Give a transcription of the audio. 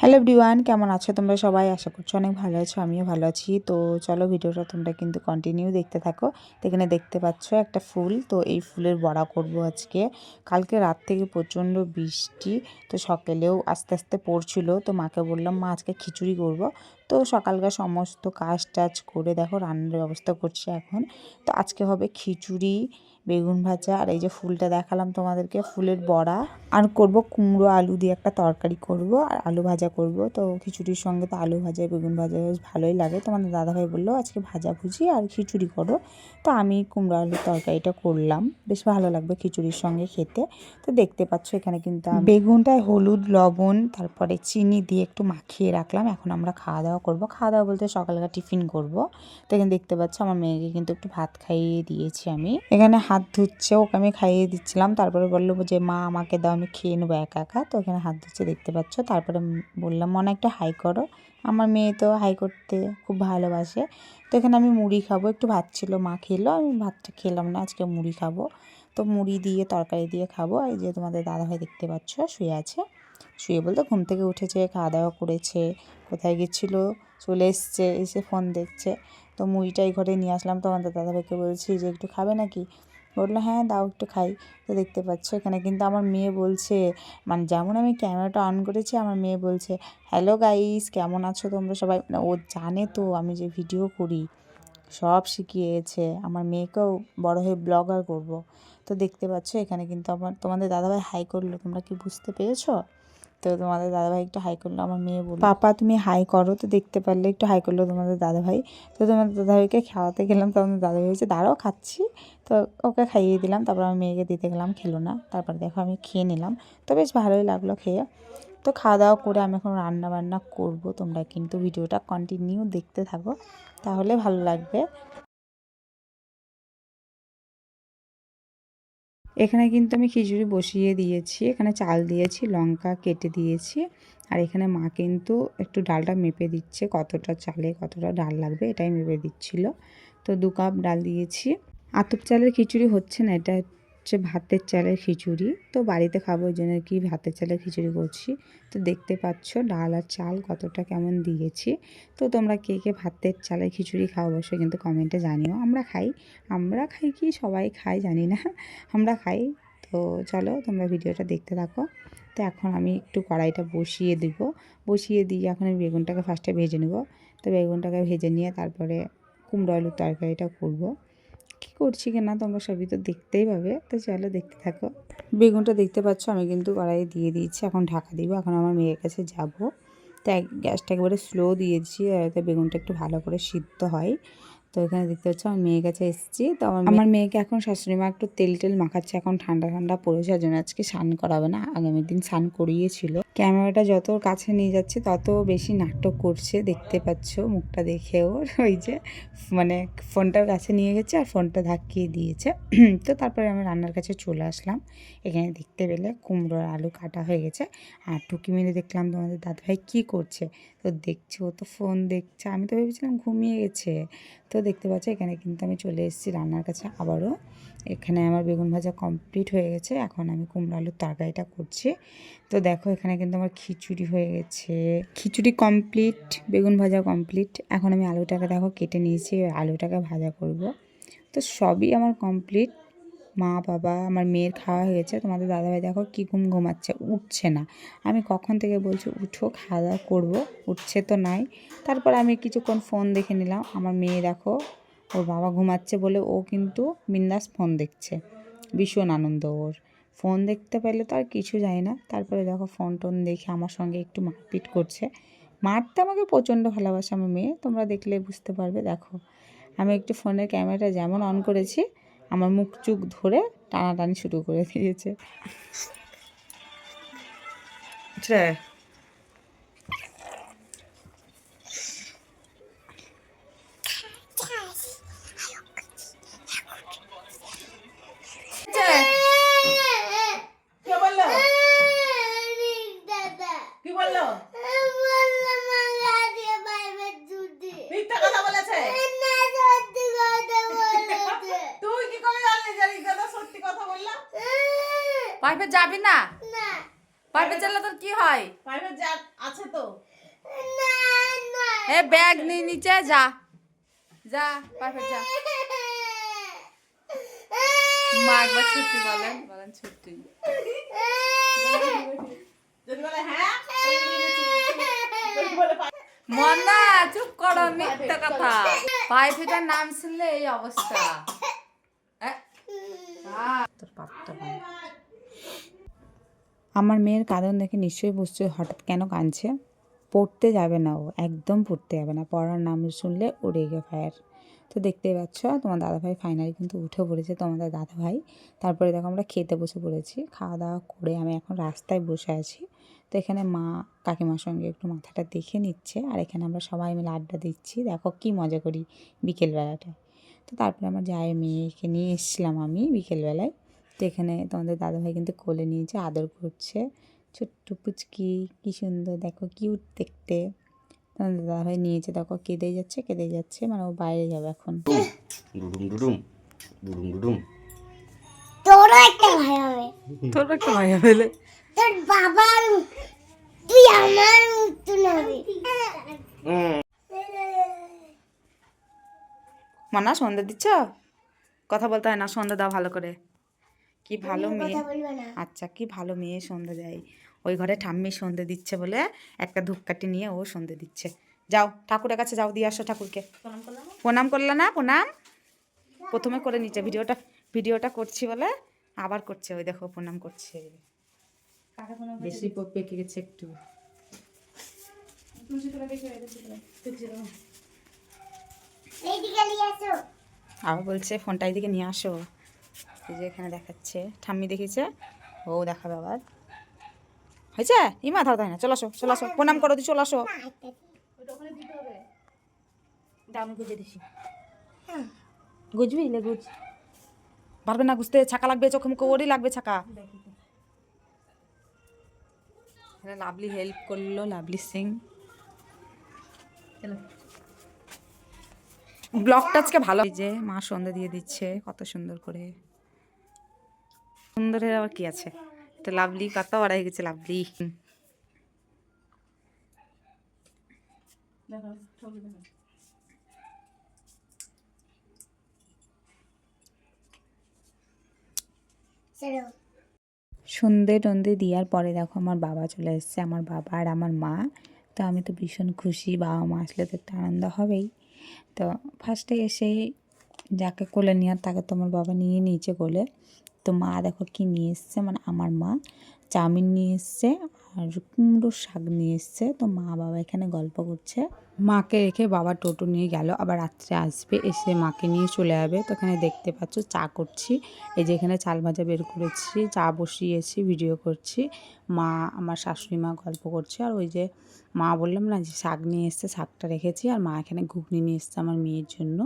Hello everyone, কেমন আছো তোমরা সবাই? আশা করছো অনেক ভালো আছো, আমিও ভালো আছি। তো চলো ভিডিওটা তোমরা কিন্তু কন্টিনিউ দেখতে থাকো। তো এখানে দেখতে পাচ্ছ একটা ফুল, তো এই ফুলের বড়া করব আজকে। কালকে রাত থেকে প্রচণ্ড বৃষ্টি, তো সকালেও আস্তে আস্তে পড়ছিল। তো মাকে বললাম মা আজকে খিচুড়ি করব। তো সকালকার সমস্ত কাজ টাজ করে দেখো রান্নার ব্যবস্থা করছে এখন। তো আজকে হবে খিচুড়ি, বেগুন ভাজা, আর এই যে ফুলটা দেখালাম তোমাদেরকে, ফুলের বড়া, আর করব কুমড়ো আলু দিয়ে একটা তরকারি করব, আর আলু ভাজা করব। তো খিচুড়ির সঙ্গে তো আলু ভাজা বেগুন ভাজা বেশ ভালোই লাগে। তোমাদের দাদাভাই বললো আজকে ভাজাভুজি আর খিচুড়ি করো। তো আমি কুমড়ো আলুর তরকারিটা করলাম, বেশ ভালো লাগবে খিচুড়ির সঙ্গে খেতে। তো দেখতে পাচ্ছ এখানে কিন্তু বেগুনটায় হলুদ লবণ তারপরে চিনি দিয়ে একটু মাখিয়ে রাখলাম। এখন আমরা খাওয়া দাওয়া করব। খাওয়া দাওয়া বলতে সকালকার টিফিন করব। তো এখানে দেখতে পাচ্ছ আমার মেয়েকে কিন্তু একটু ভাত খাইয়ে দিয়েছি আমি। এখানে হাত ধুচ্ছে, ওকে আমি খাইয়ে দিচ্ছিলাম। তারপরে বললো যে মা আমাকে দাও, আমি খেয়ে নেবো একা একা। তো এখানে হাত ধুচ্ছে দেখতে পাচ্ছ। তারপরে বললাম মনে একটা হাই করো। আমার মেয়ে তো হাই করতে খুব ভালোবাসে। তো এখানে আমি মুড়ি খাবো, একটু ভাত ছিল মা খেলো, আমি ভাতটা খেলাম না, আজকে মুড়ি খাবো। তো মুড়ি দিয়ে তরকারি দিয়ে খাবো। এই যে তোমাদের দাদাভাই দেখতে পাচ্ছ শুয়ে আছে। শুয়ে বলতে ঘুম থেকে উঠেছে, খাওয়া দাওয়া করেছে, কোথায় গেছিলো, চলে এসছে, এসে ফোন দেখছে। তো মুড়িটাই ঘরে নিয়ে আসলাম। তোমাদের দাদাভাইকে বলছি যে একটু খাবে নাকি? বললো হ্যাঁ দাও একটু খাই। তো দেখতে পাচ্ছ এখানে কিন্তু আমার মেয়ে বলছে, মানে যেমন আমি ক্যামেরাটা অন করেছি আমার মেয়ে বলছে হ্যালো গাইস, কেমন আছো তোমরা সবাই। মানে ও জানে তো আমি যে ভিডিও করি, সব শিখিয়েছে। আমার মেয়েকেও বড় হয়ে ব্লগার করব। তো দেখতে পাচ্ছ এখানে কিন্তু তোমাদের দাদাভাই হাই করলো, তোমরা কি বুঝতে পেরেছো? তো তোমাদের দাদাভাই একটু হাই করলো, আমার মেয়ে বলল পাপা তুমি হাই করো। তো দেখতে পারলে একটু হাই করলো তোমাদের দাদাভাই। তো তোমাদের দাদাভাইকে খাওয়াতে গেলাম, তোমাদের দাদাভাই হচ্ছে দাঁড়াও খাচ্ছি। তো ওকে খাইয়ে দিলাম, তারপর আমি মেয়েকে দিতে গেলাম, খেলো না। তারপর দেখো আমি খেয়ে নিলাম, তো বেশ ভালোই লাগলো খেয়ে। তো খাওয়া দাওয়া করে আমি এখন রান্না বান্না করব। তোমরা কিন্তু ভিডিওটা কন্টিনিউ দেখতে থাকো, তাহলে ভালো লাগবে। এখানে কিন্তু আমি খিচুড়ি বসিয়ে দিয়েছি, এখানে চাল দিয়েছি, লঙ্কা কেটে দিয়েছি। আর এখানে মা কিন্তু একটু ডালটা মেপে দিচ্ছে, কতটা চালে কতটা ডাল লাগবে এটাই মেপে দিচ্ছিল। তো 2 কাপ ডাল দিয়েছি। আতপ চালের খিচুড়ি হচ্ছে না, এটা হচ্ছে ভাতের চালের খিচুড়ি। তো বাড়িতে খাবো ওই জন্য কি ভাতের চালের খিচুড়ি করছি। তো দেখতে পাচ্ছ ডাল আর চাল কতটা কেমন দিয়েছি। তো তোমরা কে কে ভাতের চালের খিচুড়ি খাও অবশ্যই কিন্তু কমেন্টে জানিও। আমরা খাই কি সবাই খায় জানি না, আমরা খাই। তো চলো তোমরা ভিডিওটা দেখতে থাকো। তো এখন আমি একটু কড়াইটা বসিয়ে দেবো, বসিয়ে দিয়ে এখন আমি বেগুনটাকে ফার্স্টে ভেজে নেব। তো বেগুনটাকে ভেজে নিয়ে তারপরে কুমড়ো আলুর তরকারিটা করব। কী করছি কিনা তোমরা সবই তো দেখতেই পাবে, তো চলো দেখতে থাকো। বেগুনটা দেখতে পাচ্ছ আমি কিন্তু কড়াইয়ে দিয়ে দিয়েছি, এখন ঢাকা দিব। এখন আমার মেয়ের কাছে যাব। তো গ্যাসটা একেবারে স্লো দিয়েছি, যাতে বেগুনটা একটু ভালো করে সিদ্ধ হয়। তো এখানে দেখতে পাচ্ছ আমার মেয়ের কাছে এসেছি। তো আমার মেয়েকে এখন শাশুড়ি মা একটু তেল টেল মাখাচ্ছে, এখন ঠান্ডা ঠান্ডা পড়েছে, জন্য আজকে স্নান করাবে না, আগামী দিন স্নান করিয়েছিল। ক্যামেরাটা যত কাছে নিয়ে যাচ্ছে তত বেশি নাটক করছে, দেখতে পাচ্ছ মুখটা দেখে ওর, ওই যে মানে ফোনটার কাছে নিয়ে গেছে আর ফোনটা ধাক্কিয়ে দিয়েছে। তো তারপরে আমি রান্নার কাছে চলে আসলাম। এখানে দেখতে পেলে কুমড়োর আলু কাটা হয়ে গেছে। আর টুকি মেরে দেখলাম তোমাদের দাদাভাই কী করছে। তো দেখছে, ও তো ফোন দেখছে, আমি তো ভেবেছিলাম ঘুমিয়ে গেছে। তো দেখতে পাচ্ছ এখানে কিন্তু আমি চলে এসেছি রান্নার কাছে আবারও। এখানে আমার বেগুন ভাজা কমপ্লিট হয়ে গেছে, এখন আমি কুমড়ো আলুর তরকারিটা করছি। তো দেখো এখানে কিন্তু আমার খিচুড়ি হয়ে গেছে, খিচুড়ি কমপ্লিট, বেগুন ভাজা কমপ্লিট। এখন আমি আলুটাকে দেখো কেটে নিয়েছি, আলুটাকে ভাজা করব। তো সবই আমার কমপ্লিট। মা বাবা আমার মেয়ের খাওয়া হয়ে গেছে। তোমাদের দাদাভাই দেখো কী ঘুমাচ্ছে, উঠছে না। আমি কখন থেকে বলছি উঠো খাওয়া দাওয়া করবো, উঠছে তো নাই। তারপর আমি কিছুক্ষণ ফোন দেখে নিলাম। আমার মেয়ে দেখো, ওর বাবা ঘুমাচ্ছে বলে ও কিন্তু বিন্দাস ফোন দেখছে, ভীষণ আনন্দ ওর। ফোন দেখতে পেলে তো আর কিছু যায় না। তারপরে দেখো ফোন টোন দেখে আমার সঙ্গে একটু মারপিট করছে। মারতে আমাকে প্রচণ্ড ভালোবাসে আমার মেয়ে, তোমরা দেখলে বুঝতে পারবে। দেখো আমি একটু ফোনের ক্যামেরাটা যেমন অন করেছি, আমার মুখ চুখ ধরে টানাটানি শুরু করে দিয়েছে। কি বললো? মিথ্যা কথা বলেছে। তুই কি করে জানলি যে রিক্তাদা সত্যি কথা বললা? পাইপে যাবি না? পাইপে চালা তোর কি হয়? প্রাইভেট যা আছে তো। এ ব্যাগ নিয়ে নিচে যা, যা পাইপে যা। মা একবার ছুটি বলেন, বলেন ছুটি। যদি বলে হ্যাঁ, যদি বলে মনা চুপ করো, মিথ্যা কথা। পাইপেটার নাম শুনলে এই অবস্থা। তোর পাপটা ভালো। আমার মেয়ের কাঁদন দেখে নিশ্চয়ই বুঝছো হঠাৎ কেন কাঁদছে। পড়তে যাবে না, ও একদম পড়তে যাবে না, পড়ার নাম শুনলে ও রেগে ফায়ার। তো দেখতেই পাচ্ছ তোমার দাদাভাই ফাইনালি কিন্তু উঠে পড়েছে, তোমাদের দাদাভাই। তারপরে দেখো আমরা খেতে বসে পড়েছি, খাওয়া দাওয়া করে আমি এখন রাস্তায় বসে আছি। তো এখানে মা কাকিমার সঙ্গে একটু মাথাটা দেখে নিচ্ছে, আর এখানে আমরা সবাই মিলে আড্ডা দিচ্ছি, দেখো কি মজা করি বিকেলবেলাটায়। তো তারপরে আমার জায়ের মেয়েকে নিয়ে এসেছিলাম আমি বিকেলবেলায়। তো এখানে তোমাদের দাদাভাই কিন্তু কোলে নিয়েছে, আদর করছে। ছোট্ট পুচকি, কি সুন্দর, দেখো কিউট দেখতে। তোমাদের দাদাভাই নিয়েছে, দেখো কেঁদে যাচ্ছে, মানে ও বাইরে যাবে এখন। ডুডুম ডুডুম ডুডুম ডুডুম। তোরও একটা ভাই হবে। তোর একটা ভাই হবে। তোর বাবার তুই আমার মতন হবে। মানা সন্ধ্যা দিচ্ছ? কথা বলতে হয় না, সন্ধ্যা দাও ভালো করে। কি ভালো মেয়ে, কথা বলবে না। আচ্ছা কি ভালো মেয়ে সন্ধ্যা দেয়। ওই ঘরে ঠাম্মি সন্ধ্যে দিচ্ছে বলে একটা ধূপকাঠি নিয়ে ও সন্ধ্যে দিচ্ছে। যাও ঠাকুরের কাছে যাও, দিয়ে আসো ঠাকুরকে। প্রণাম করলে না? প্রণাম প্রথমে করে নিচ্ছে, ভিডিওটা করছি বলে আবার করছে, ওই দেখো প্রণাম করছে। বেশি পেকে গেছে একটু। এইদিকে নিয়ে আসো। আবার বলছে ফোনটা এদিকে নিয়ে আসো। এই যে এখানে দেখাচ্ছে, ঠাম্মি দেখেছে, ও দেখাবে আবার। হয়েছে ইমা, থাও তাই না, চলে আসো প্রণাম করো, দি চলে আসো। দামি গুজে দিছি, গুজবি লে গুজ, পারবে না গুজতে, ছাকা লাগবে চোখে মুখে, ওরই লাগবে ছাকা। লাভলি হেল্প করলো, লাভলি সিং। ব্লগটা আজকে ভালো, এই যে মা সন্ধ্যা দিয়ে দিচ্ছে কত সুন্দর করে। সুন্দরের আবার কি আছে, তো লাভলি কত বড় হয়ে গেছে লাভলি। চলো। সন্ধে টন্ধে দেওয়ার পরে দেখো আমার বাবা চলে এসেছে, আমার বাবা আর আমার মা। তো আমি তো ভীষণ খুশি, বাবা মা আসলে তো একটু আনন্দ হবেই। তো ফার্স্টে এসে যাকে কোলে নেওয়ার তাকে তো আমার বাবা নিয়ে নিয়েছে কোলে। তো মা দেখো কি নিয়ে এসছে, মানে আমার মা চাউমিন নিয়ে এসছে আর কুমড়োর শাক নিয়ে এসছে। তো মা বাবা এখানে গল্প করছে, মাকে রেখে বাবা টোটো নিয়ে গেল, আবার রাত্রে আসবে, এসে মাকে নিয়ে চলে যাবে। তো এখানে দেখতে পাচ্ছ চা করছি, এই যে এখানে চাল ভাজা বের করেছি, চা বসিয়েছি, ভিডিও করছি। মা আমার শাশুড়ি মা গল্প করছে, আর ওই যে মা বললাম না যে শাক নিয়ে এসছে, শাকটা রেখেছি, আর মা এখানে ঘুগনি নিয়ে এসছে আমার মেয়ের জন্য।